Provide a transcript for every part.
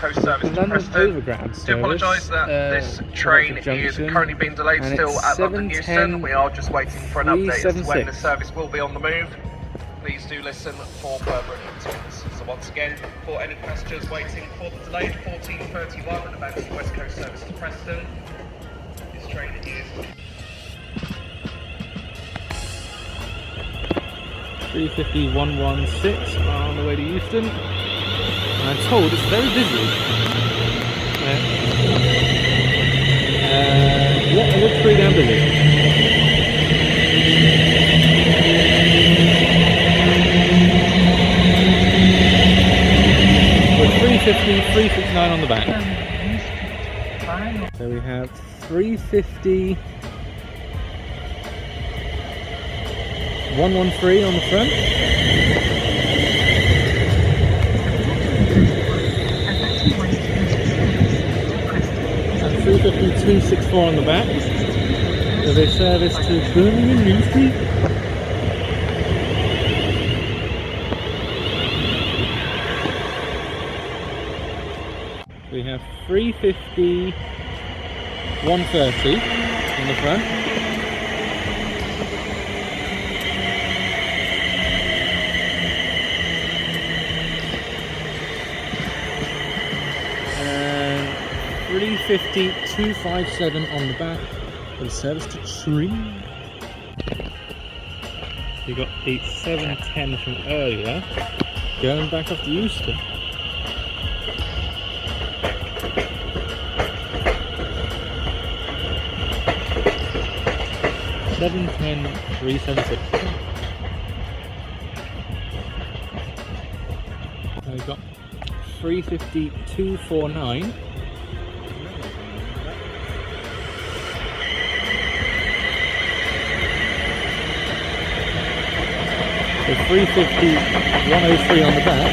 Coast service to Preston. Do apologise that this train is currently being delayed still at London Euston. We are just waiting for an update as to when the service will be on the move. Please do listen for further announcements. So once again, for any passengers waiting for the delayed 14:31 about the West Coast service to Preston, this train is 350-116 on the way to Euston. And I'm told it's very busy. Yeah, it looks pretty damn busy. With 350, 359 on the back. So we have 350, 113 on the front. And 350-264 on the back. So they service to Birmingham New Street. We have 350, 130 on the front. And 350-257 on the back for the service to Tring. You got 8710 from earlier going back up to Euston. 710-376. Now we've got 350-249. So 350-103 on the back.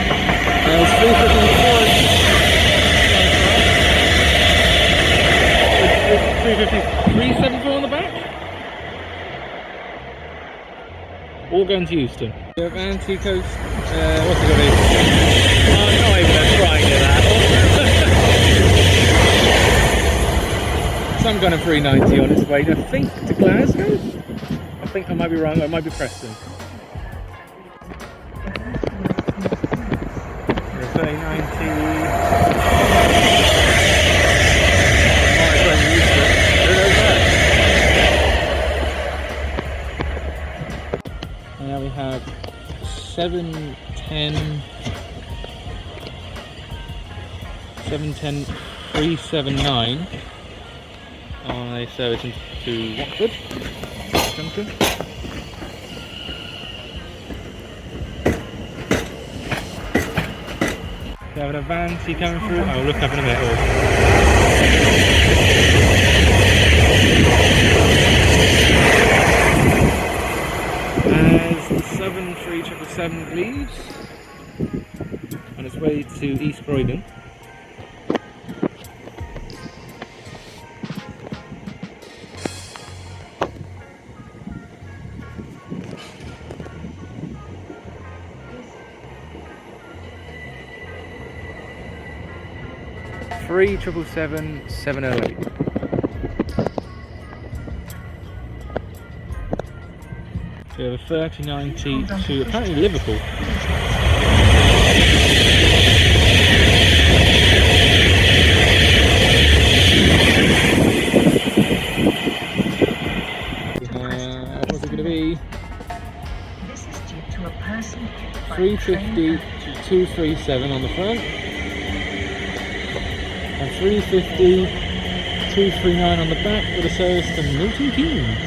There's 350-374 on the back. All going to Euston. We have Anticoast, what's it going to be? I'm not even going to try and get that. Some kind of 390 on its way, I think, to Glasgow? I think I might be wrong, or it might be Preston. 390. Now we have 710-379 on a service into Watford Junction. We have an Avanti coming through. I'll look up in a minute. As the Southern 3777 leaves on its way to East Croydon. Three 777-708. We have a 3090 to apparently Liverpool. What's it going to be? 350-237 on the front. And 350-239 on the back with a service to Milton Keynes.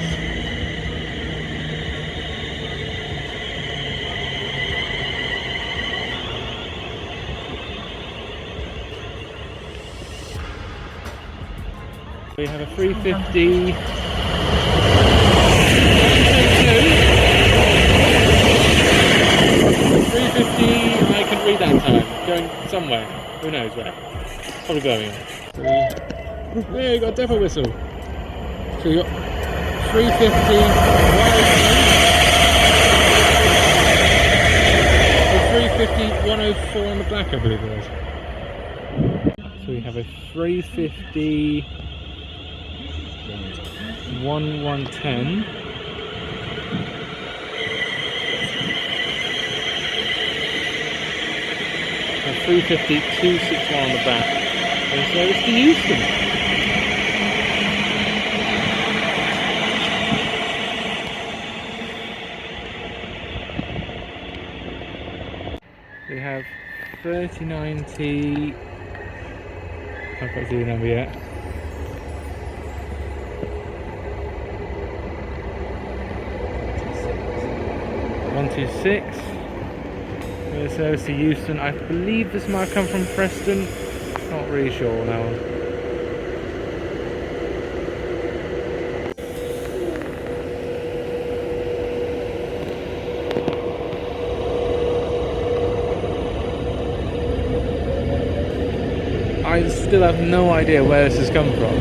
We have a 350. 350, I can read that time. Going somewhere. Who knows where? Probably Birmingham. Yeah, you got a devil whistle. So you got 350, 103, 350, 104 on the black, I believe it was. 350 1110 and 350 261 on the back. And so it's the Euston. We have 3090. Can't quite see the number yet. Service to Euston. I believe this might come from Preston. Not really sure on that one. I still have no idea where this has come from.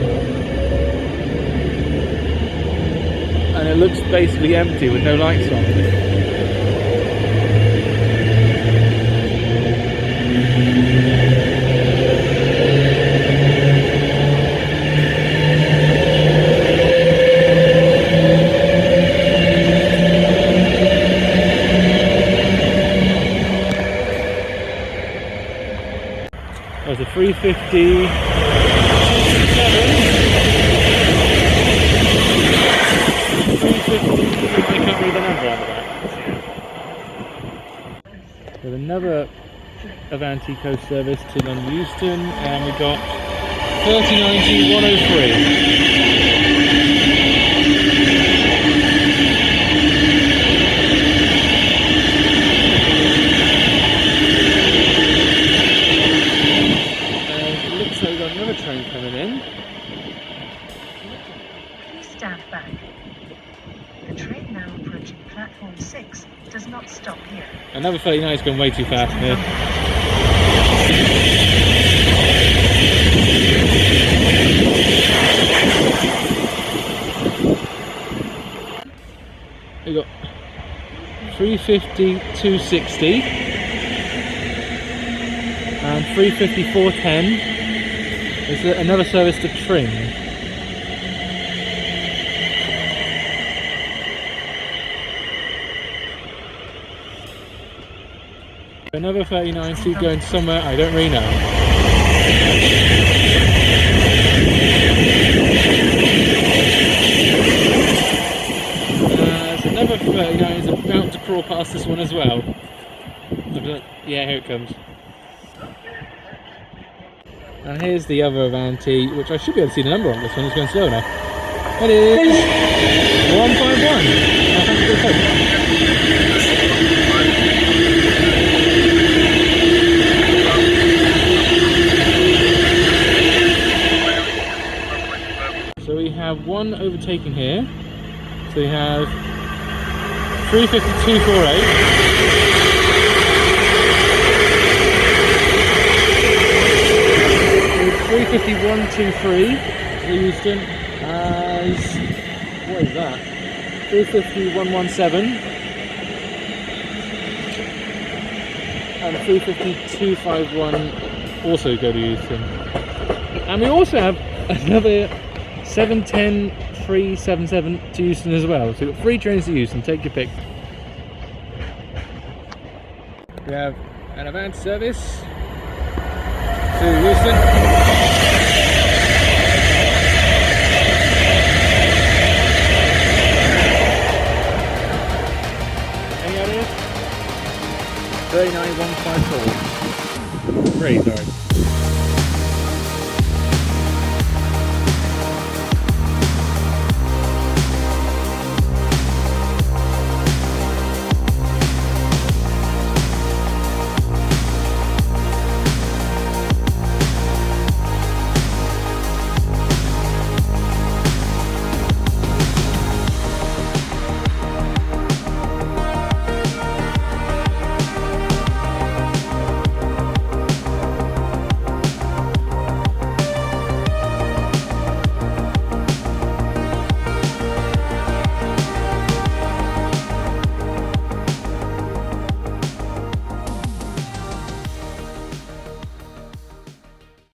And it looks basically empty with no lights on. There's a 350 I can't read the number on the back. With another Avanti Coast service to London Euston, and we got 3090 103. Train coming in. Please stand back. The train now approaching platform 6 does not stop here. Another 39 is going way too fast here. We got 350 260 and 350 410. Is there another service to Tring? Another 3090 going somewhere I don't really know. There's another 39 is about to crawl past this one as well. Yeah, here it comes. And here's the other Avanti, which I should be able to see the number on this one. It's going slow enough. It is 151. So we have one overtaken here. So we have 352.48. 351.23 for Euston as, what is that? 350.117 and 350.251 also go to Euston. And we also have another 710.377 to Euston as well. So we've got 3 trains to Euston, take your pick. We have an Avanti service to Luton. Any others? 39154. Great, sorry.